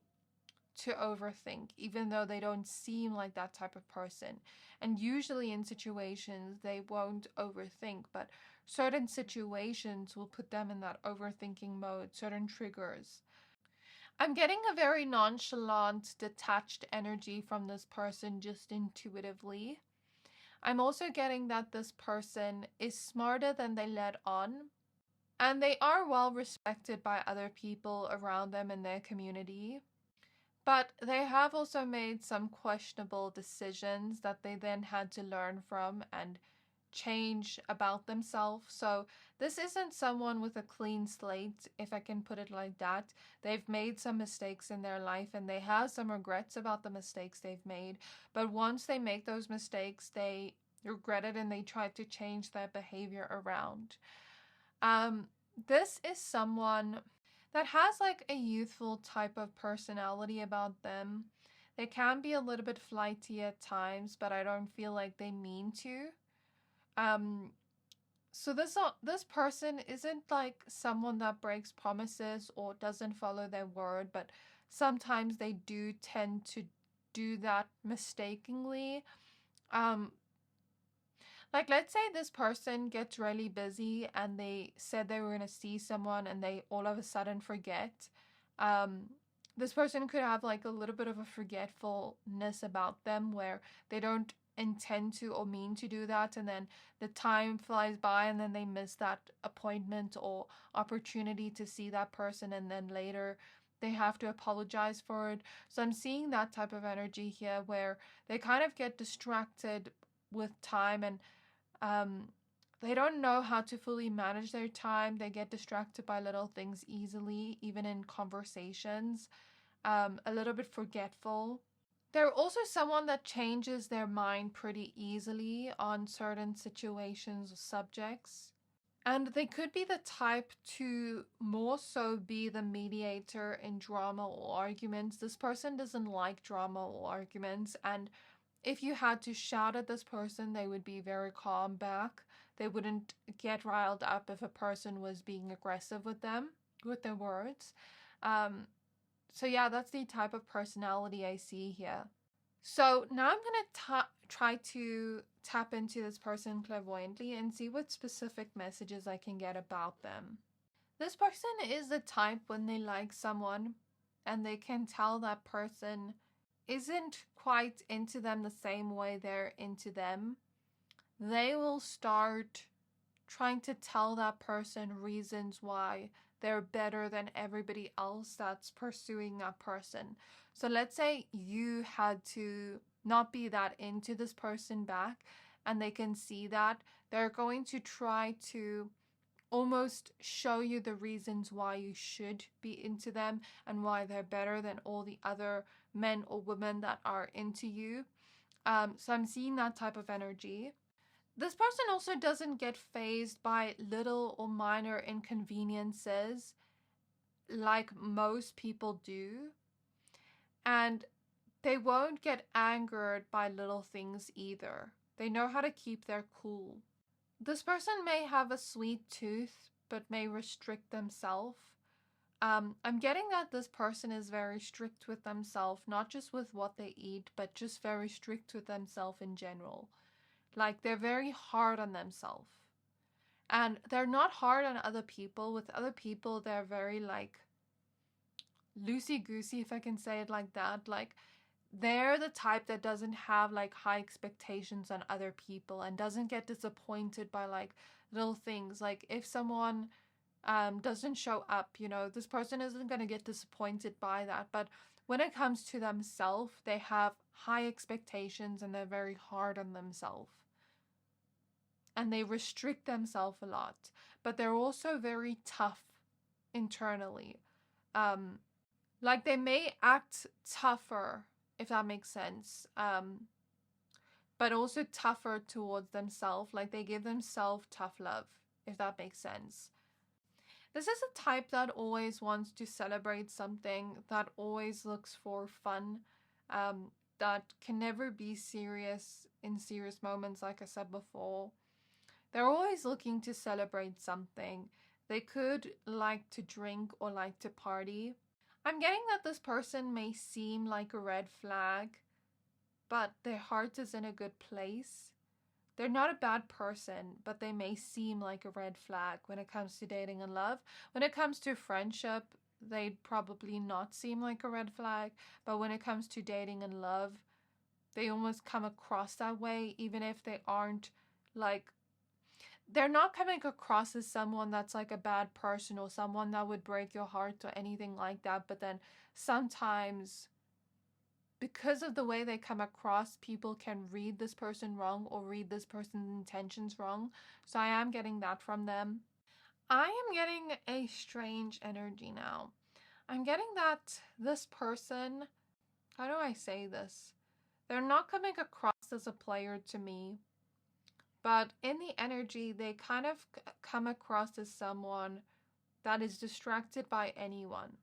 to overthink, even though they don't seem like that type of person. And usually in situations, they won't overthink, but certain situations will put them in that overthinking mode, certain triggers. I'm getting a very nonchalant, detached energy from this person just intuitively. I'm also getting that this person is smarter than they let on, and they are well respected by other people around them in their community. But they have also made some questionable decisions that they then had to learn from and change about themselves. So this isn't someone with a clean slate, if I can put it like that. They've made some mistakes in their life and they have some regrets about the mistakes they've made. But once they make those mistakes, they regret it and they try to change their behavior around. This is someone that has like a youthful type of personality about them. They can be a little bit flighty at times, but I don't feel like they mean to. So this person isn't like someone that breaks promises or doesn't follow their word, but sometimes they do tend to do that mistakenly. Like, let's say this person gets really busy and they said they were going to see someone and they all of a sudden forget. This person could have like a little bit of a forgetfulness about them where they don't intend to or mean to do that, and then the time flies by and then they miss that appointment or opportunity to see that person, and then later they have to apologize for it. So I'm seeing that type of energy here where they kind of get distracted with time, and they don't know how to fully manage their time. They get distracted by little things easily, even in conversations, a little bit forgetful. They're also someone that changes their mind pretty easily on certain situations or subjects. And they could be the type to more so be the mediator in drama or arguments. This person doesn't like drama or arguments, and if you had to shout at this person, they would be very calm back. They wouldn't get riled up if a person was being aggressive with them, with their words. So yeah, that's the type of personality I see here. So now I'm going to try to tap into this person clairvoyantly and see what specific messages I can get about them. This person is the type when they like someone and they can tell that person isn't quite into them the same way they're into them, they will start trying to tell that person reasons why they're better than everybody else that's pursuing that person. So let's say you had to not be that into this person back and they can see that, they're going to try to almost show you the reasons why you should be into them and why they're better than all the other men or women that are into you. So I'm seeing that type of energy. This person also doesn't get fazed by little or minor inconveniences like most people do. And they won't get angered by little things either. They know how to keep their cool. This person may have a sweet tooth, but may restrict themselves. I'm getting that this person is very strict with themselves, not just with what they eat, but just very strict with themselves in general. Like, they're very hard on themselves. And they're not hard on other people. With other people, they're very, like, loosey-goosey, if I can say it like that. Like, they're the type that doesn't have like high expectations on other people and doesn't get disappointed by like little things. Like if someone doesn't show up, this person isn't going to get disappointed by that. But when it comes to themselves, they have high expectations and they're very hard on themselves. And they restrict themselves a lot. But they're also very tough internally. Like they may act tougher, if that makes sense, but also tougher towards themselves. Like they give themselves tough love, if that makes sense. This is a type that always wants to celebrate something, that always looks for fun, that can never be serious in serious moments, like I said before. They're always looking to celebrate something. They could like to drink or like to party. I'm getting that this person may seem like a red flag, but their heart is in a good place. They're not a bad person, but they may seem like a red flag when it comes to dating and love. When it comes to friendship, they'd probably not seem like a red flag, but when it comes to dating and love, they almost come across that way, even if they aren't like, they're not coming across as someone that's like a bad person or someone that would break your heart or anything like that. But then sometimes, because of the way they come across, people can read this person wrong or read this person's intentions wrong. So I am getting that from them. I am getting a strange energy now. I'm getting that this person, how do I say this? They're not coming across as a player to me. But in the energy, they kind of come across as someone that is distracted by anyone.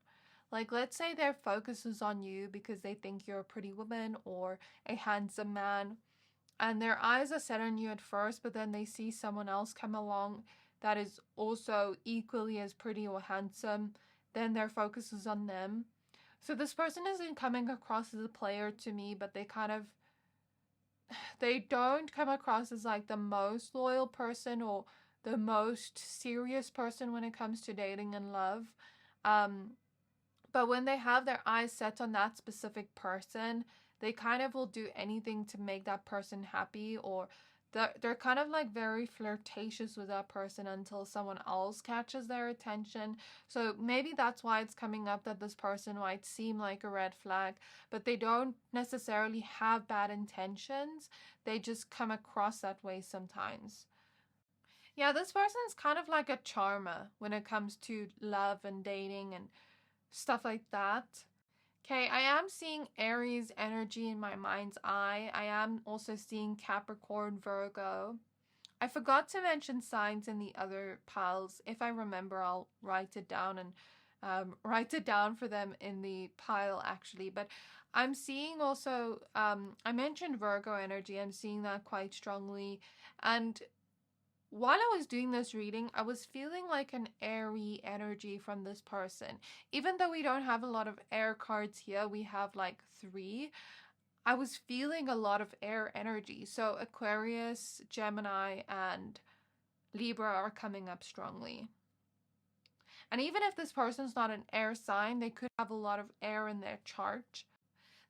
Like, let's say their focus is on you because they think you're a pretty woman or a handsome man, and their eyes are set on you at first, but then they see someone else come along that is also equally as pretty or handsome, then their focus is on them. So this person isn't coming across as a player to me, but they don't come across as like the most loyal person or the most serious person when it comes to dating and love. But when they have their eyes set on that specific person, they kind of will do anything to make that person happy, or they're kind of like very flirtatious with that person until someone else catches their attention. So maybe that's why it's coming up that this person might seem like a red flag, but they don't necessarily have bad intentions. They just come across that way sometimes. Yeah, this person's kind of like a charmer when it comes to love and dating and stuff like that. Okay, I am seeing Aries energy in my mind's eye. I am also seeing Capricorn, Virgo. I forgot to mention signs in the other piles. If I remember, I'll write it down and write it down for them in the pile actually. But I'm seeing also, I mentioned Virgo energy. I'm seeing that quite strongly. And while I was doing this reading, I was feeling like an airy energy from this person. Even though we don't have a lot of air cards here, we have like 3. I was feeling a lot of air energy. So Aquarius, Gemini, and Libra are coming up strongly. And even if this person's not an air sign, they could have a lot of air in their chart.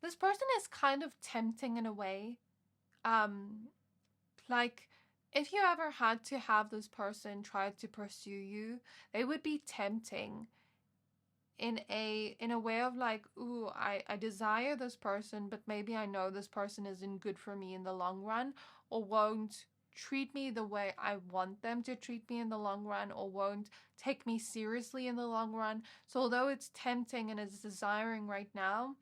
This person is kind of tempting in a way. Like, if you ever had to have this person try to pursue you, they would be tempting in a way of like, ooh, I desire this person, but maybe I know this person isn't good for me in the long run, or won't treat me the way I want them to treat me in the long run, or won't take me seriously in the long run. So although it's tempting and it's desiring right now,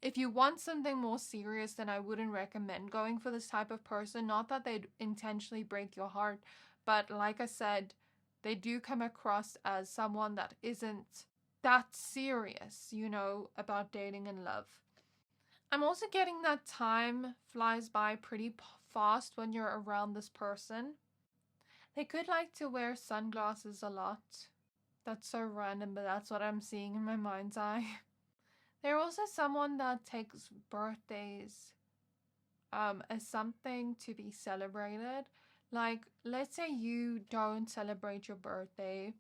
if you want something more serious, then I wouldn't recommend going for this type of person. Not that they'd intentionally break your heart, but like I said, they do come across as someone that isn't that serious, about dating and love. I'm also getting that time flies by pretty fast when you're around this person. They could like to wear sunglasses a lot. That's so random, but that's what I'm seeing in my mind's eye. They're also someone that takes birthdays as something to be celebrated. Like, let's say you don't celebrate your birthday.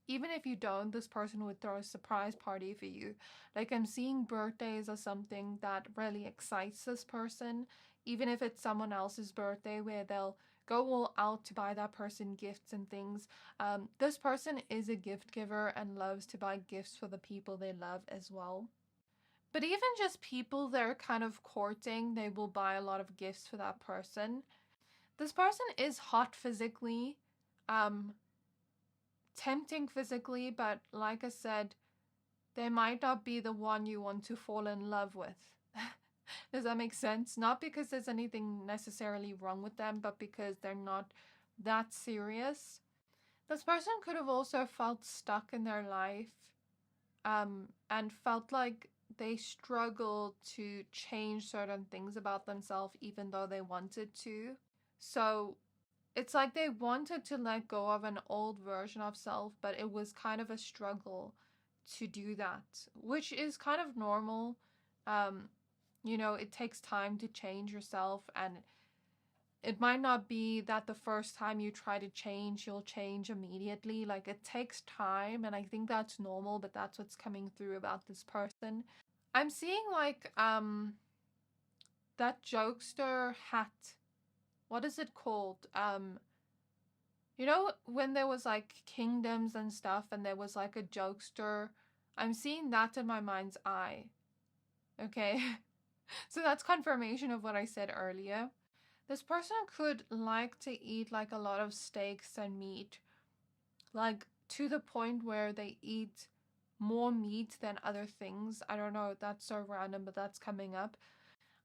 Even if you don't, this person would throw a surprise party for you. Like, I'm seeing birthdays as something that really excites this person. Even if it's someone else's birthday, where they'll go all out to buy that person gifts and things. This person is a gift giver and loves to buy gifts for the people they love as well. But even just people they're kind of courting, they will buy a lot of gifts for that person. This person is hot physically, tempting physically, but like I said, they might not be the one you want to fall in love with. Does that make sense? Not because there's anything necessarily wrong with them, but because they're not that serious. This person could have also felt stuck in their life, and felt like they struggled to change certain things about themselves even though they wanted to. So it's like they wanted to let go of an old version of self, but it was kind of a struggle to do that, which is kind of normal. It takes time to change yourself, and it might not be that the first time you try to change, you'll change immediately. Like, it takes time, and I think that's normal, but that's what's coming through about this person. I'm seeing like that jokester hat. What is it called? When there was like kingdoms and stuff and there was like a jokester. I'm seeing that in my mind's eye. Okay. So that's confirmation of what I said earlier. This person could like to eat like a lot of steaks and meat, like to the point where they eat more meat than other things. I don't know, that's so random, but that's coming up.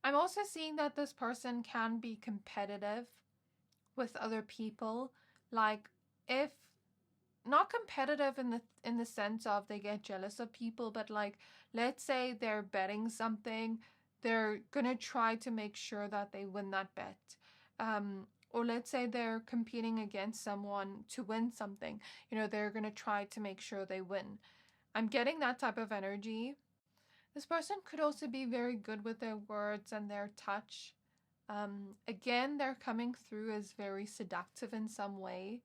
I'm also seeing that this person can be competitive. with other people. Like, if not competitive in the sense of they get jealous of people, but like, let's say they're betting something, they're gonna try to make sure that they win that bet. Or let's say they're competing against someone to win something, you know, they're gonna try to make sure they win. I'm getting that type of energy. This person could also be very good with their words and their touch. Again, they're coming through as very seductive in some way.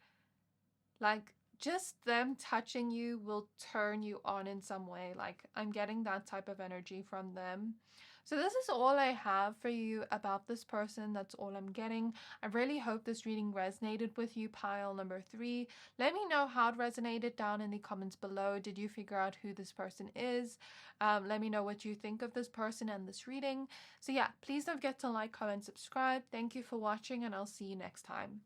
Like, just them touching you will turn you on in some way. Like, I'm getting that type of energy from them. So this is all I have for you about this person. That's all I'm getting. I really hope this reading resonated with you, pile number 3. Let me know how it resonated down in the comments below. Did you figure out who this person is? Let me know what you think of this person and this reading. So yeah, please don't forget to like, comment, subscribe. Thank you for watching, and I'll see you next time.